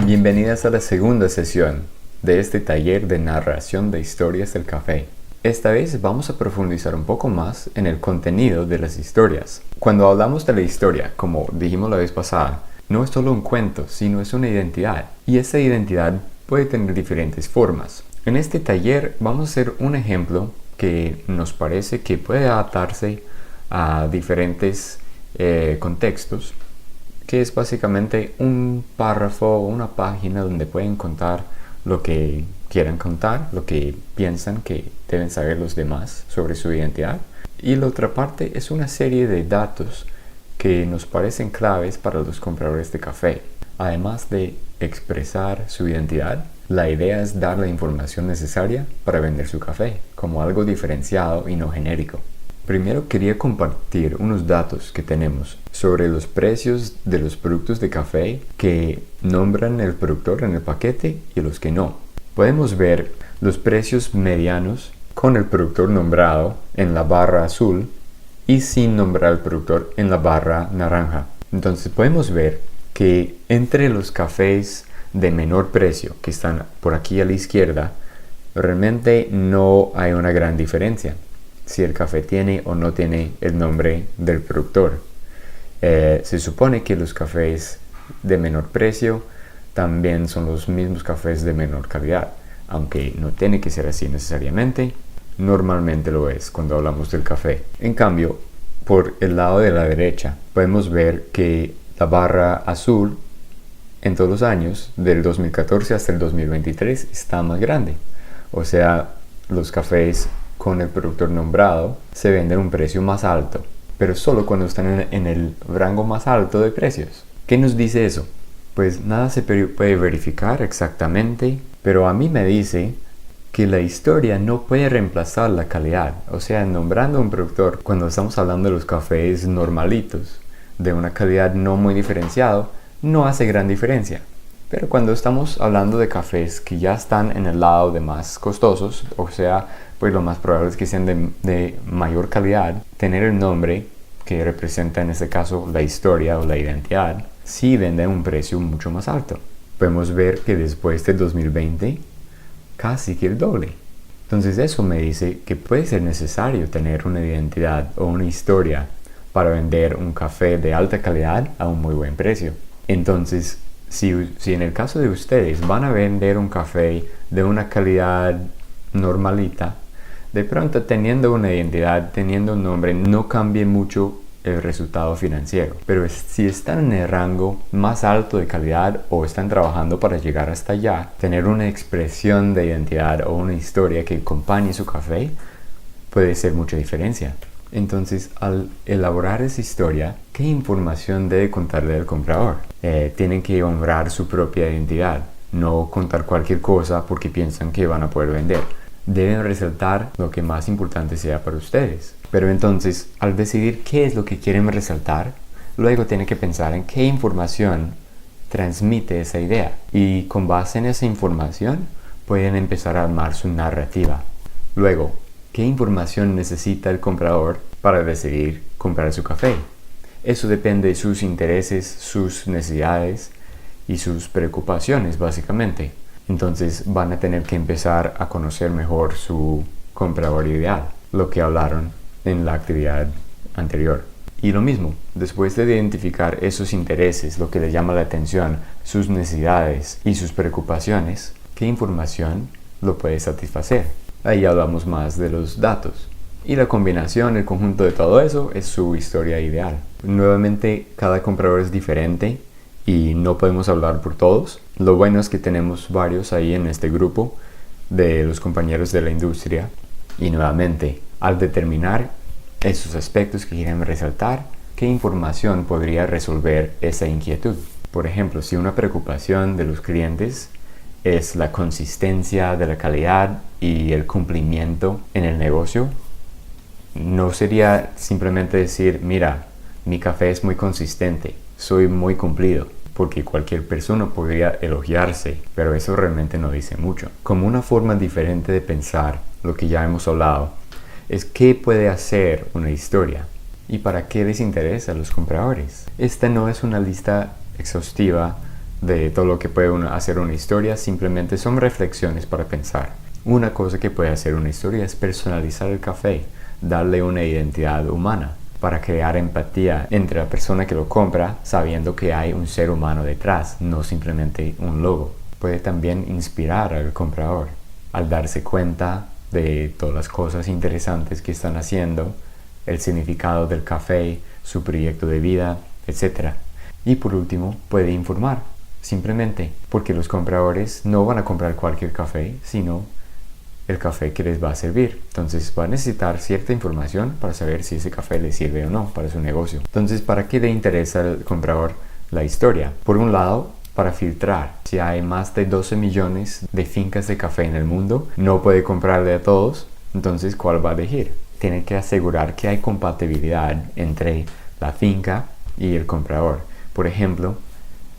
Bienvenidas a la segunda sesión de este taller de narración de historias del café. Esta vez vamos a profundizar un poco más en el contenido de las historias. Cuando hablamos de la historia, como dijimos la vez pasada, no es solo un cuento, sino es una identidad. Y esa identidad puede tener diferentes formas. En este taller vamos a hacer un ejemplo que nos parece que puede adaptarse a diferentes contextos, que es básicamente un párrafo o una página donde pueden contar lo que quieran contar, lo que piensan que deben saber los demás sobre su identidad. Y la otra parte es una serie de datos que nos parecen claves para los compradores de café. Además de expresar su identidad, la idea es dar la información necesaria para vender su café, como algo diferenciado y no genérico. Primero quería compartir unos datos que tenemos sobre los precios de los productos de café que nombran el productor en el paquete y los que no. Podemos ver los precios medianos con el productor nombrado en la barra azul y sin nombrar al productor en la barra naranja. Entonces podemos ver que entre los cafés de menor precio que están por aquí a la izquierda, realmente no hay una gran diferencia si el café tiene o no tiene el nombre del productor. Se supone que los cafés de menor precio también son los mismos cafés de menor calidad, aunque no tiene que ser así necesariamente. Normalmente lo es cuando hablamos del café. En cambio, por el lado de la derecha podemos ver que la barra azul en todos los años, del 2014 hasta el 2023, está más grande. O sea, los cafés con el productor nombrado se venden a un precio más alto, pero solo cuando están en el rango más alto de precios. ¿Qué nos dice eso? Pues nada se puede verificar exactamente, pero a mí me dice que la historia no puede reemplazar la calidad. O sea, nombrando a un productor, cuando estamos hablando de los cafés normalitos, de una calidad no muy diferenciado, no hace gran diferencia. Pero cuando estamos hablando de cafés que ya están en el lado de más costosos, o sea, pues lo más probable es que sean de mayor calidad, tener el nombre que representa en este caso la historia o la identidad, sí vende a un precio mucho más alto. Podemos ver que después del 2020, casi que el doble. Entonces eso me dice que puede ser necesario tener una identidad o una historia para vender un café de alta calidad a un muy buen precio. Entonces, si en el caso de ustedes van a vender un café de una calidad normalita, de pronto teniendo una identidad, teniendo un nombre, no cambie mucho el resultado financiero. Pero si están en el rango más alto de calidad o están trabajando para llegar hasta allá, tener una expresión de identidad o una historia que acompañe su café puede ser mucha diferencia. Entonces, al elaborar esa historia, ¿qué información debe contarle al comprador? Tienen que honrar su propia identidad, no contar cualquier cosa porque piensan que van a poder vender. Deben resaltar lo que más importante sea para ustedes. Pero entonces, al decidir qué es lo que quieren resaltar, luego tienen que pensar en qué información transmite esa idea. Y con base en esa información, pueden empezar a armar su narrativa. Luego, ¿qué información necesita el comprador para decidir comprar su café? Eso depende de sus intereses, sus necesidades y sus preocupaciones, básicamente. Entonces van a tener que empezar a conocer mejor su comprador ideal, lo que hablaron en la actividad anterior. Y lo mismo, después de identificar esos intereses, lo que les llama la atención, sus necesidades y sus preocupaciones, ¿qué información lo puede satisfacer? Ahí hablamos más de los datos. Y la combinación, el conjunto de todo eso es su historia ideal. Nuevamente, cada comprador es diferente y no podemos hablar por todos. Lo bueno es que tenemos varios ahí en este grupo de los compañeros de la industria. Y nuevamente, al determinar esos aspectos que quieren resaltar, ¿qué información podría resolver esa inquietud? Por ejemplo, si una preocupación de los clientes es la consistencia de la calidad y el cumplimiento en el negocio, no sería simplemente decir, mira, mi café es muy consistente, soy muy cumplido, porque cualquier persona podría elogiarse, pero eso realmente no dice mucho. Como una forma diferente de pensar, lo que ya hemos hablado, es qué puede hacer una historia y para qué les interesa a los compradores. Esta no es una lista exhaustiva de todo lo que puede hacer una historia, simplemente son reflexiones para pensar. Una cosa que puede hacer una historia es personalizar el café, darle una identidad humana, para crear empatía entre la persona que lo compra, sabiendo que hay un ser humano detrás, no simplemente un logo. Puede también inspirar al comprador, al darse cuenta de todas las cosas interesantes que están haciendo, el significado del café, su proyecto de vida, etc. Y por último, puede informar, simplemente, porque los compradores no van a comprar cualquier café, sino el café que les va a servir. Entonces va a necesitar cierta información para saber si ese café le sirve o no para su negocio. Entonces, ¿para qué le interesa al comprador la historia? Por un lado, para filtrar. Si hay más de 12 millones de fincas de café en el mundo, no puede comprarle a todos, entonces ¿cuál va a elegir? Tiene que asegurar que hay compatibilidad entre la finca y el comprador. Por ejemplo,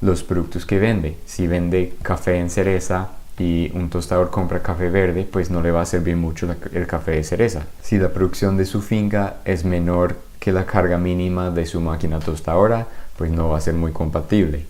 los productos que vende. Si vende café en cereza y un tostador compra café verde, pues no le va a servir mucho el café de cereza. Si la producción de su finca es menor que la carga mínima de su máquina tostadora, pues no va a ser muy compatible.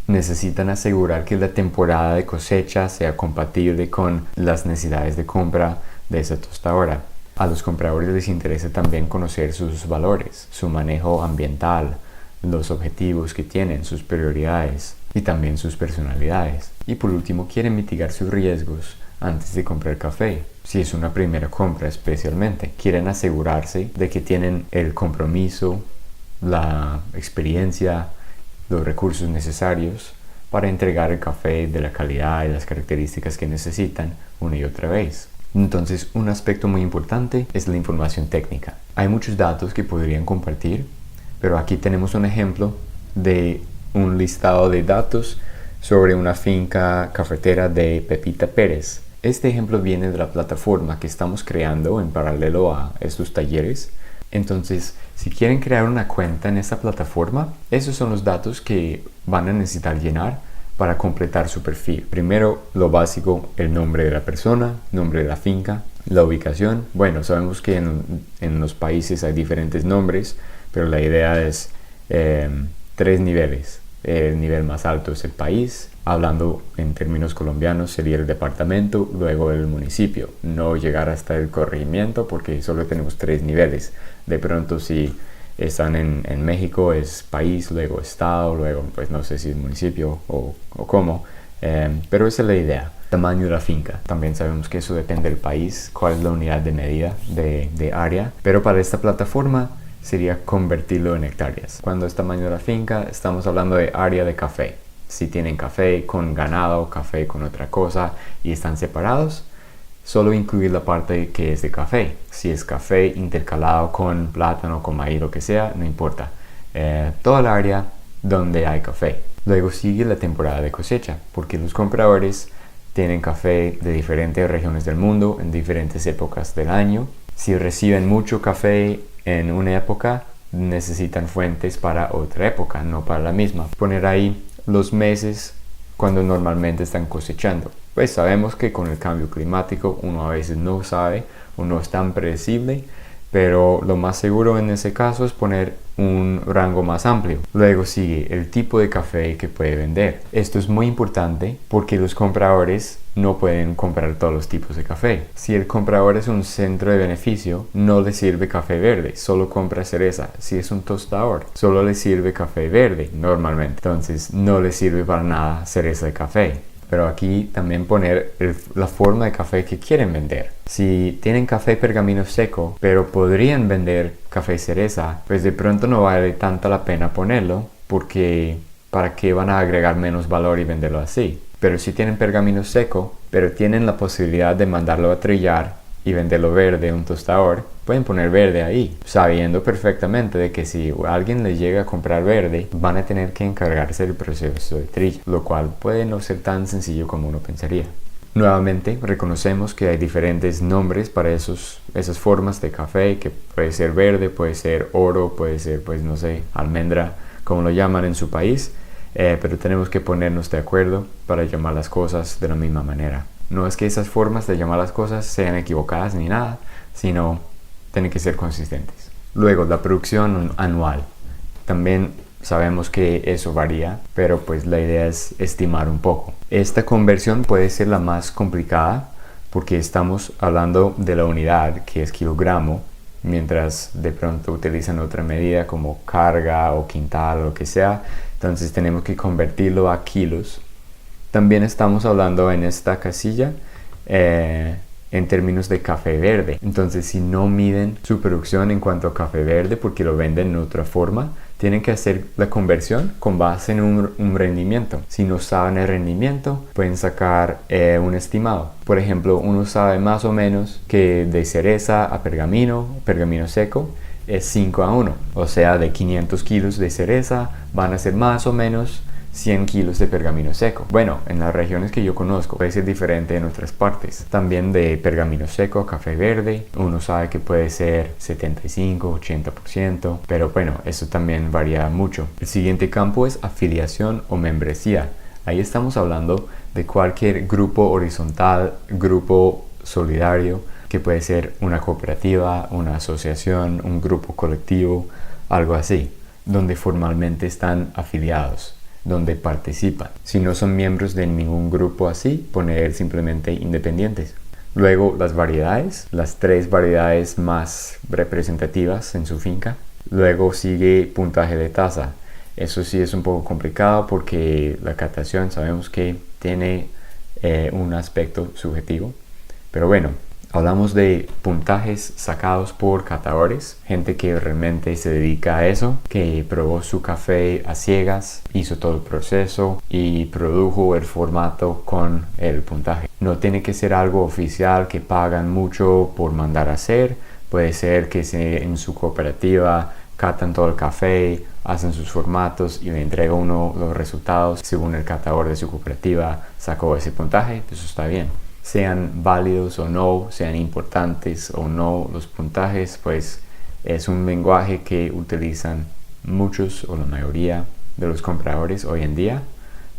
Necesitan asegurar que la temporada de cosecha sea compatible con las necesidades de compra de esa tostadora. A los compradores les interesa también conocer sus valores, su manejo ambiental, los objetivos que tienen, sus prioridades y también sus personalidades. Y por último, quieren mitigar sus riesgos antes de comprar café. Si es una primera compra especialmente, quieren asegurarse de que tienen el compromiso, la experiencia, los recursos necesarios para entregar el café de la calidad y las características que necesitan una y otra vez. Entonces, un aspecto muy importante es la información técnica. Hay muchos datos que podrían compartir, pero aquí tenemos un ejemplo de un listado de datos sobre una finca cafetera de Pepita Pérez. Este ejemplo viene de la plataforma que estamos creando en paralelo a estos talleres. Entonces, si quieren crear una cuenta en esta plataforma, esos son los datos que van a necesitar llenar para completar su perfil. Primero, lo básico, el nombre de la persona, nombre de la finca, la ubicación. Bueno, sabemos que en los países hay diferentes nombres, pero la idea es 3 niveles. El nivel más alto es el país, hablando en términos colombianos sería el departamento, luego el municipio. No llegar hasta el corregimiento porque solo tenemos 3 niveles. De pronto si están en México es país, luego estado, luego pues no sé si es municipio o cómo, pero esa es la idea. Tamaño de la finca, también sabemos que eso depende del país, cuál es la unidad de medida de área, pero para esta plataforma sería convertirlo en hectáreas. Cuando es tamaño de la finca, estamos hablando de área de café. Si tienen café con ganado, café con otra cosa y están separados, solo incluir la parte que es de café. Si es café intercalado con plátano, con maíz, lo que sea, no importa. Toda el área donde hay café. Luego sigue la temporada de cosecha, porque los compradores tienen café de diferentes regiones del mundo en diferentes épocas del año. Si reciben mucho café en una época, necesitan fuentes para otra época, no para la misma. Poner ahí los meses cuando normalmente están cosechando. Pues sabemos que con el cambio climático uno a veces no sabe o no es tan predecible, pero lo más seguro en ese caso es poner un rango más amplio. Luego sigue el tipo de café que puede vender. Esto es muy importante porque los compradores no pueden comprar todos los tipos de café. Si el comprador es un centro de beneficio, no le sirve café verde, solo compra cereza. Si es un tostador, solo le sirve café verde normalmente. Entonces no le sirve para nada cereza de café. Pero aquí también poner la forma de café que quieren vender. Si tienen café pergamino seco, pero podrían vender café cereza, pues de pronto no vale tanta la pena ponerlo, porque ¿para qué van a agregar menos valor y venderlo así? Pero si tienen pergamino seco, pero tienen la posibilidad de mandarlo a trillar y venderlo verde a un tostador, pueden poner verde ahí, sabiendo perfectamente de que si alguien les llega a comprar verde, van a tener que encargarse del proceso de trilla, lo cual puede no ser tan sencillo como uno pensaría. Nuevamente, reconocemos que hay diferentes nombres para esas formas de café, que puede ser verde, puede ser oro, puede ser, pues no sé, almendra, como lo llaman en su país, pero tenemos que ponernos de acuerdo para llamar las cosas de la misma manera. No es que esas formas de llamar las cosas sean equivocadas ni nada, sino tienen que ser consistentes. Luego, la producción anual. También Sabemos que eso varía, pero pues la idea es estimar un poco. Esta conversión puede ser la más complicada porque estamos hablando de la unidad, que es kilogramo, mientras de pronto utilizan otra medida como carga o quintal o lo que sea. Entonces tenemos que convertirlo a kilos. También estamos hablando en esta casilla en términos de café verde. Entonces, si no miden su producción en cuanto a café verde porque lo venden de otra forma, tienen que hacer la conversión con base en un rendimiento. Si no saben el rendimiento, pueden sacar un estimado. Por ejemplo, uno sabe más o menos que de cereza a pergamino seco, es 5:1. O sea, de 500 kilos de cereza van a ser más o menos 100 kilos de pergamino seco. Bueno, en las regiones que yo conozco puede ser diferente en otras partes. También de pergamino seco a café verde, uno sabe que puede ser 75-80%, pero bueno, eso también varía mucho. El siguiente campo es afiliación o membresía. Ahí estamos hablando de cualquier grupo horizontal, grupo solidario, que puede ser una cooperativa, una asociación, un grupo colectivo, algo así, donde formalmente están afiliados, donde participan. Si no son miembros de ningún grupo así, poner simplemente independientes. Luego las variedades, las 3 variedades más representativas en su finca. Luego sigue puntaje de taza. Eso sí es un poco complicado porque la catación sabemos que tiene un aspecto subjetivo. Pero bueno, hablamos de puntajes sacados por catadores, gente que realmente se dedica a eso, que probó su café a ciegas, hizo todo el proceso y produjo el formato con el puntaje. No tiene que ser algo oficial que pagan mucho por mandar a hacer. Puede ser que en su cooperativa catan todo el café, hacen sus formatos y le entrega uno los resultados según el catador de su cooperativa sacó ese puntaje, pues eso está bien. Sean válidos o no, sean importantes o no los puntajes, pues es un lenguaje que utilizan muchos o la mayoría de los compradores hoy en día,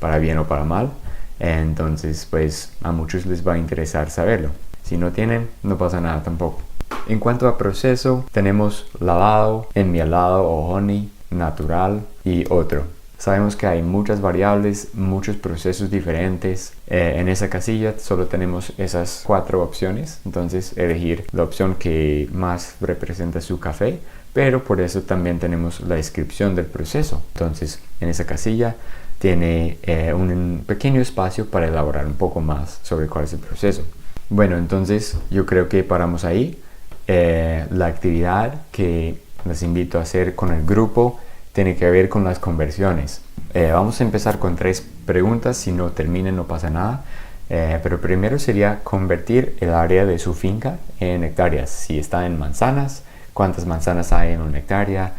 para bien o para mal. Entonces pues a muchos les va a interesar saberlo. Si no tienen, no pasa nada tampoco. En cuanto a proceso, tenemos lavado, enmielado o honey, natural y otro. Sabemos que hay muchas variables, muchos procesos diferentes. En esa casilla solo tenemos esas 4 opciones, entonces elegir la opción que más representa su café, pero por eso también tenemos la descripción del proceso. Entonces en esa casilla tiene un pequeño espacio para elaborar un poco más sobre cuál es el proceso. Bueno, entonces yo creo que paramos ahí. La actividad que les invito a hacer con el grupo tiene que ver con las conversiones. Vamos a empezar con 3 preguntas. Si no terminen no pasa nada. Pero primero sería convertir el área de su finca en hectáreas. Si está en manzanas, cuántas manzanas hay en una hectárea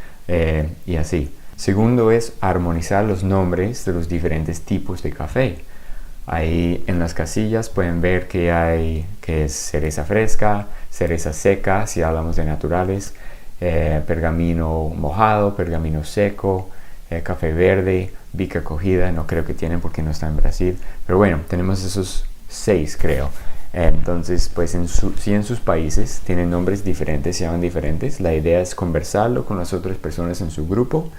y así. Segundo es armonizar los nombres de los diferentes tipos de café. Ahí en las casillas pueden ver que es cereza fresca, cereza seca, si hablamos de naturales, pergamino mojado, pergamino seco, café verde, bica cogida, no creo que tienen porque no está en Brasil, pero bueno, tenemos esos 6 creo. Entonces pues si en sus países tienen nombres diferentes, se llaman diferentes, la idea es conversarlo con las otras personas en su grupo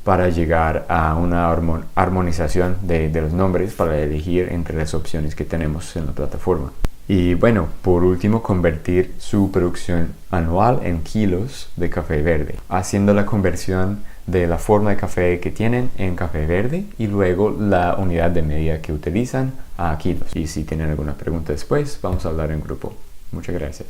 para llegar a una armonización de los nombres para elegir entre las opciones que tenemos en la plataforma. Y bueno, por último, convertir su producción anual en kilos de café verde, haciendo la conversión de la forma de café que tienen en café verde y luego la unidad de medida que utilizan a kilos. Y si tienen alguna pregunta después, vamos a hablar en grupo. Muchas gracias.